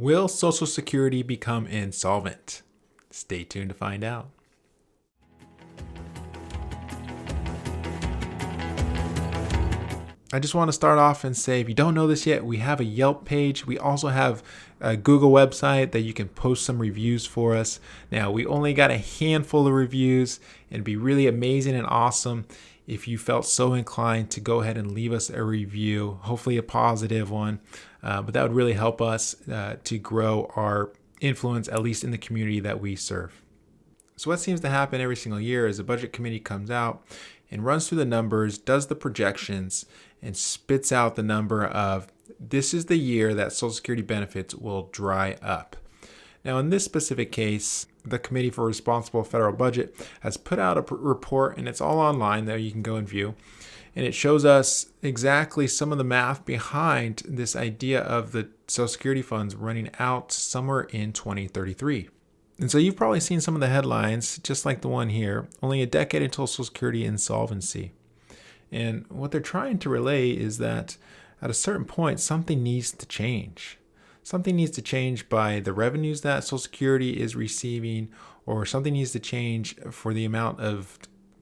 Will Social Security become insolvent? Stay tuned to find out. I just want to start off and say, if you don't know this yet, we have a Yelp page. We also have a Google website that you can post some reviews for us. Now, we only got a handful of reviews, and it'd be really amazing and awesome if you felt so inclined to go ahead and leave us a review, hopefully a positive one. But that would really help us to grow our influence, at least in the community that we serve. So what seems to happen every single year is the budget committee comes out and runs through the numbers, does the projections, and spits out the number of this is the year that Social Security benefits will dry up. Now, in this specific case, the Committee for Responsible Federal Budget has put out a report, and it's all online there. You can go and view. And it shows us exactly some of the math behind this idea of the Social Security funds running out somewhere in 2033. And so you've probably seen some of the headlines, just like the one here, only a decade until Social Security insolvency. And what they're trying to relay is that at a certain point, something needs to change. Something needs to change by the revenues that Social Security is receiving, or something needs to change for the amount of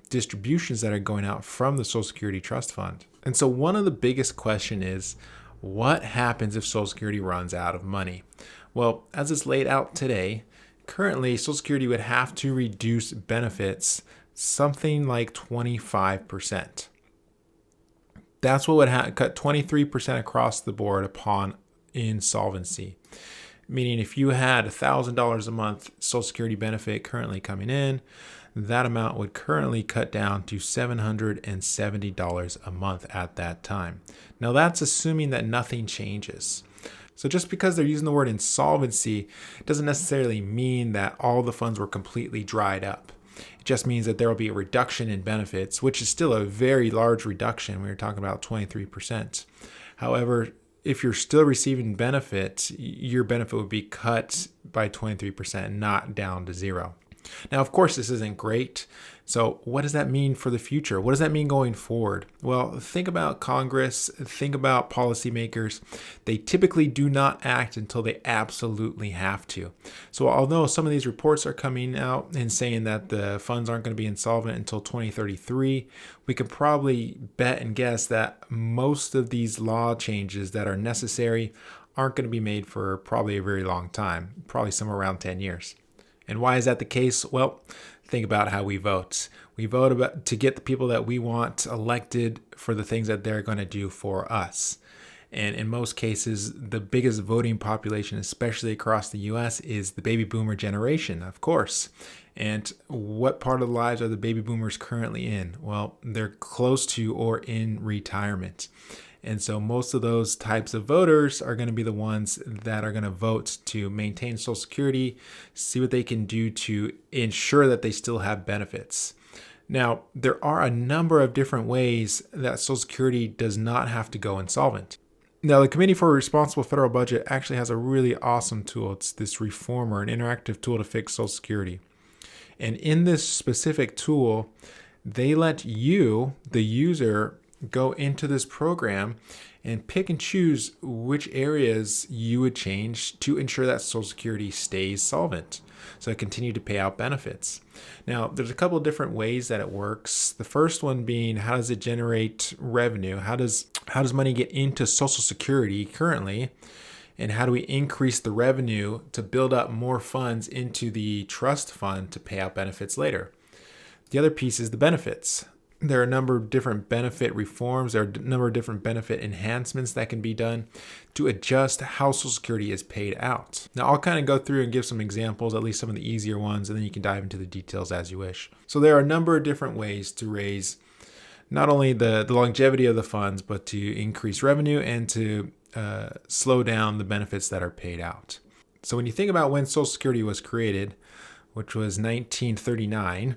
distributions that are going out from the Social Security Trust Fund. And so one of the biggest questions is, what happens if Social Security runs out of money? Well, as it's laid out today, currently Social Security would have to reduce benefits something like 25%. That's what would cut 23% across the board upon insolvency. Meaning if you had $1,000 a month Social Security benefit currently coming in, that amount would currently cut down to $770 a month at that time. Now that's assuming that nothing changes. So just because they're using the word insolvency doesn't necessarily mean that all the funds were completely dried up. It just means that there will be a reduction in benefits, which is still a very large reduction. We were talking about 23%. However, if you're still receiving benefits, your benefit would be cut by 23%, not down to zero. Now, of course, this isn't great. So what does that mean for the future? What does that mean going forward? Well, think about Congress, think about policymakers. They typically do not act until they absolutely have to. So although some of these reports are coming out and saying that the funds aren't going to be insolvent until 2033, we can probably bet and guess that most of these law changes that are necessary aren't going to be made for probably a very long time, probably somewhere around 10 years. And why is that the case? Well, think about how we vote. We vote to get the people that we want elected for the things that they're going to do for us. And in most cases, the biggest voting population, especially across the US, is the baby boomer generation, of course. And what part of the lives are the baby boomers currently in? Well, they're close to or in retirement. And so most of those types of voters are going to be the ones that are going to vote to maintain Social Security, see what they can do to ensure that they still have benefits. Now, there are a number of different ways that Social Security does not have to go insolvent. Now, the Committee for Responsible Federal Budget actually has a really awesome tool. It's this reformer, an interactive tool to fix Social Security. And in this specific tool, they let you, the user, go into this program and pick and choose which areas you would change to ensure that Social Security stays solvent, so it continue to pay out benefits. Now, there's a couple of different ways that it works. The first one being, how does it generate revenue? How does money get into Social Security currently? And how do we increase the revenue to build up more funds into the trust fund to pay out benefits later? The other piece is the benefits. There are a number of different benefit reforms. There are a number of different benefit enhancements that can be done to adjust how Social Security is paid out. Now, I'll kind of go through and give some examples, at least some of the easier ones, and then you can dive into the details as you wish. So there are a number of different ways to raise not only the longevity of the funds, but to increase revenue and to slow down the benefits that are paid out. So when you think about when Social Security was created, which was 1939,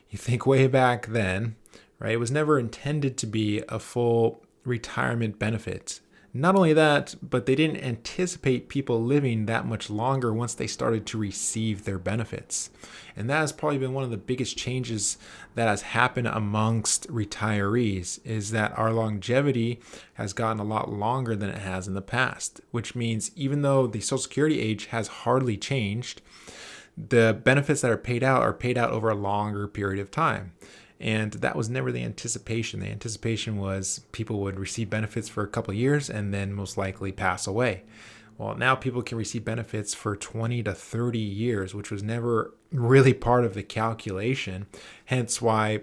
you think way back then, right? It was never intended to be a full retirement benefit. Not only that, but they didn't anticipate people living that much longer once they started to receive their benefits. And that has probably been one of the biggest changes that has happened amongst retirees, is that our longevity has gotten a lot longer than it has in the past, which means even though the Social Security age has hardly changed, the benefits that are paid out over a longer period of time. And that was never the anticipation. The anticipation was people would receive benefits for a couple of years and then most likely pass away. Well, now people can receive benefits for 20 to 30 years, which was never really part of the calculation. Hence why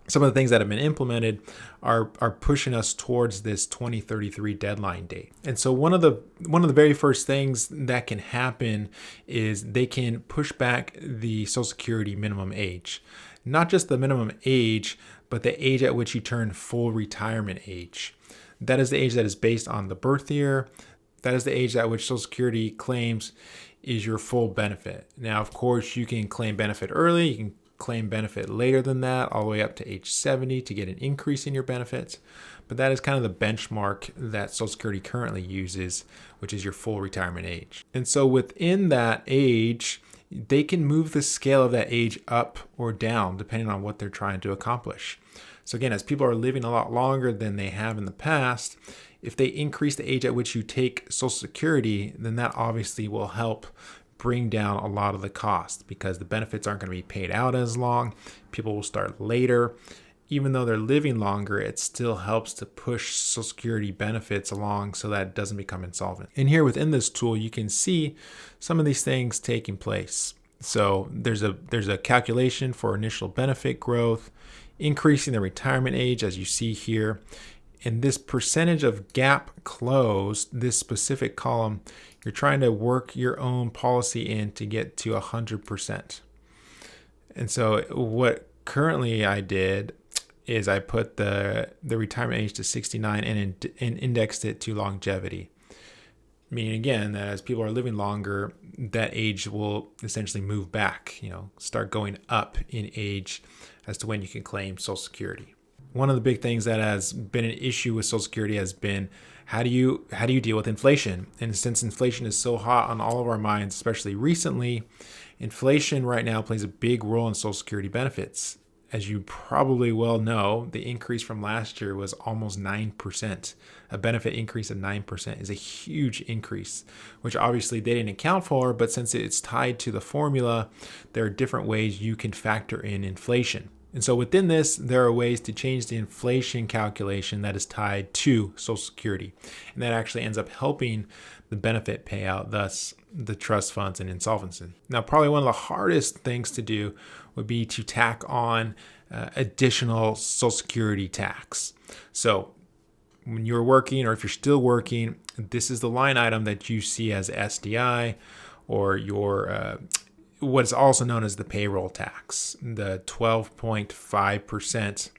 some of the things that have been implemented are pushing us towards this 2033 deadline date. And so one of the very first things that can happen is they can push back the Social Security minimum age. Not just the minimum age, but the age at which you turn full retirement age. That is the age that is based on the birth year. That is the age at which Social Security claims is your full benefit. Now, of course, you can claim benefit early. You can claim benefit later than that, all the way up to age 70 to get an increase in your benefits. But that is kind of the benchmark that Social Security currently uses, which is your full retirement age. And so within that age, they can move the scale of that age up or down depending on what they're trying to accomplish. So again, as people are living a lot longer than they have in the past, if they increase the age at which you take Social Security, then that obviously will help bring down a lot of the cost because the benefits aren't going to be paid out as long. People will start later. Even though they're living longer, it still helps to push Social Security benefits along so that it doesn't become insolvent. And here within this tool, you can see some of these things taking place. So there's a calculation for initial benefit growth, increasing the retirement age, as you see here. And this percentage of gap closed, this specific column, you're trying to work your own policy in to get to 100%. And so what currently I did is I put the retirement age to 69 and indexed it to longevity. Meaning again that as people are living longer, that age will essentially move back, start going up in age as to when you can claim Social Security. One of the big things that has been an issue with Social Security has been how do you deal with inflation? And since inflation is so hot on all of our minds, especially recently, inflation right now plays a big role in Social Security benefits. As you probably well know, the increase from last year was almost 9%. A benefit increase of 9% is a huge increase, which obviously they didn't account for, but since it's tied to the formula, there are different ways you can factor in inflation. And so within this, there are ways to change the inflation calculation that is tied to Social Security. And that actually ends up helping the benefit payout, thus the trust funds and insolvency. Now, probably one of the hardest things to do would be to tack on additional Social Security tax. So when you're working, or if you're still working, this is the line item that you see as SDI, or your what is also known as the payroll tax, the 12.5%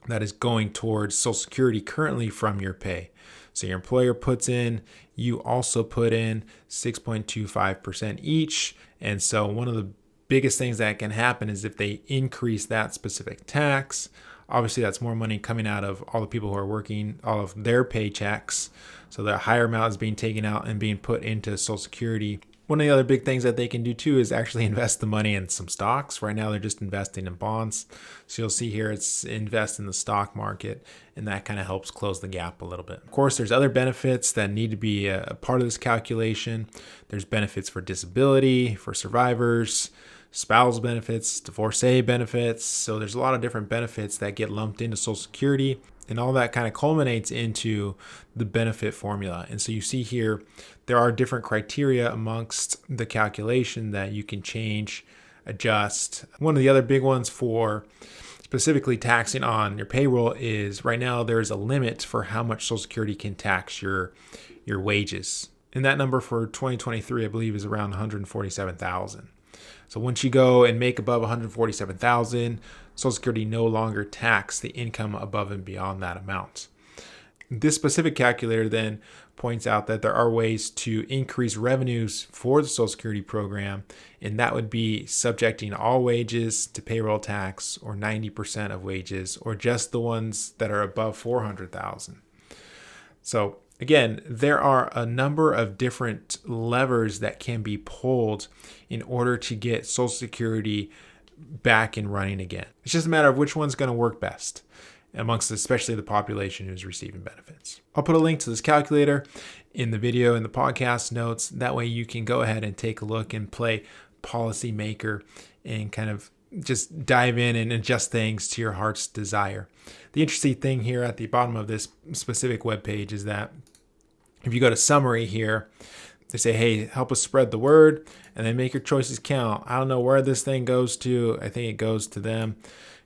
that is going towards Social Security currently from your pay. So your employer puts in, you also put in 6.25% each. And so one of the biggest things that can happen is if they increase that specific tax, obviously that's more money coming out of all the people who are working, all of their paychecks. So the higher amount is being taken out and being put into Social Security. One of the other big things that they can do too is actually invest the money in some stocks. Right now, they're just investing in bonds. So you'll see here, it's invest in the stock market, and that kind of helps close the gap a little bit. Of course, there's other benefits that need to be a part of this calculation. There's benefits for disability, for survivors, spousal benefits, divorcee benefits. So there's a lot of different benefits that get lumped into Social Security, and all that kind of culminates into the benefit formula. And so you see here, there are different criteria amongst the calculation that you can change, adjust. One of the other big ones for specifically taxing on your payroll is right now there's a limit for how much Social Security can tax your wages. And that number for 2023, I believe, is around 147,000. So once you go and make above 147,000, Social Security no longer tax the income above and beyond that amount. This specific calculator then points out that there are ways to increase revenues for the Social Security program, and that would be subjecting all wages to payroll tax, or 90% of wages, or just the ones that are above 400,000. So Again, there are a number of different levers that can be pulled in order to get Social Security back and running again. It's just a matter of which one's going to work best amongst especially the population who's receiving benefits. I'll put a link to this calculator in the video in the podcast notes. That way you can go ahead and take a look and play policymaker and kind of just dive in and adjust things to your heart's desire. The interesting thing here at the bottom of this specific webpage is that if you go to summary here, they say, hey, help us spread the word and then make your choices count. I don't know where this thing goes to. I think it goes to them,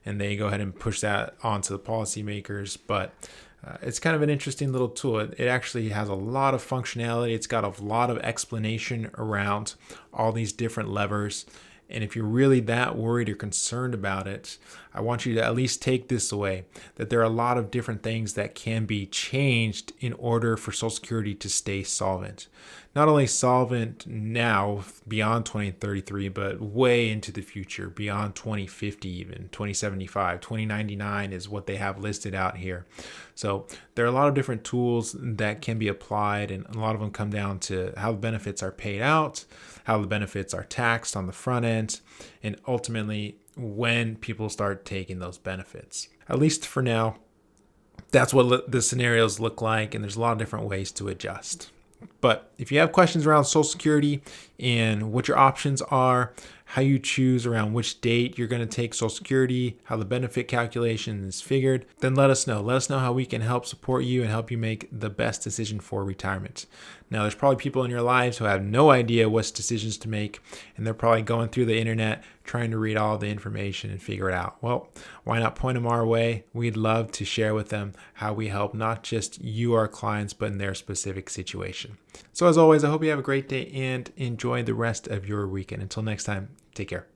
and they go ahead and push that onto the policymakers. But it's kind of an interesting little tool. It actually has a lot of functionality. It's got a lot of explanation around all these different levers. And if you're really that worried or concerned about it, I want you to at least take this away, that there are a lot of different things that can be changed in order for Social Security to stay solvent. Not only solvent now beyond 2033, but way into the future, beyond 2050 even, 2075, 2099 is what they have listed out here. So there are a lot of different tools that can be applied, and a lot of them come down to how the benefits are paid out, how the benefits are taxed on the front end, and ultimately when people start taking those benefits. At least for now, that's what the scenarios look like, and there's a lot of different ways to adjust. But if you have questions around Social Security and what your options are, how you choose around which date you're going to take Social Security, how the benefit calculation is figured, then let us know. Let us know how we can help support you and help you make the best decision for retirement. Now, there's probably people in your lives who have no idea what decisions to make, and they're probably going through the internet trying to read all the information and figure it out. Well, why not point them our way? We'd love to share with them how we help not just you, our clients, but in their specific situation. So as always, I hope you have a great day and enjoy the rest of your weekend. Until next time, take care.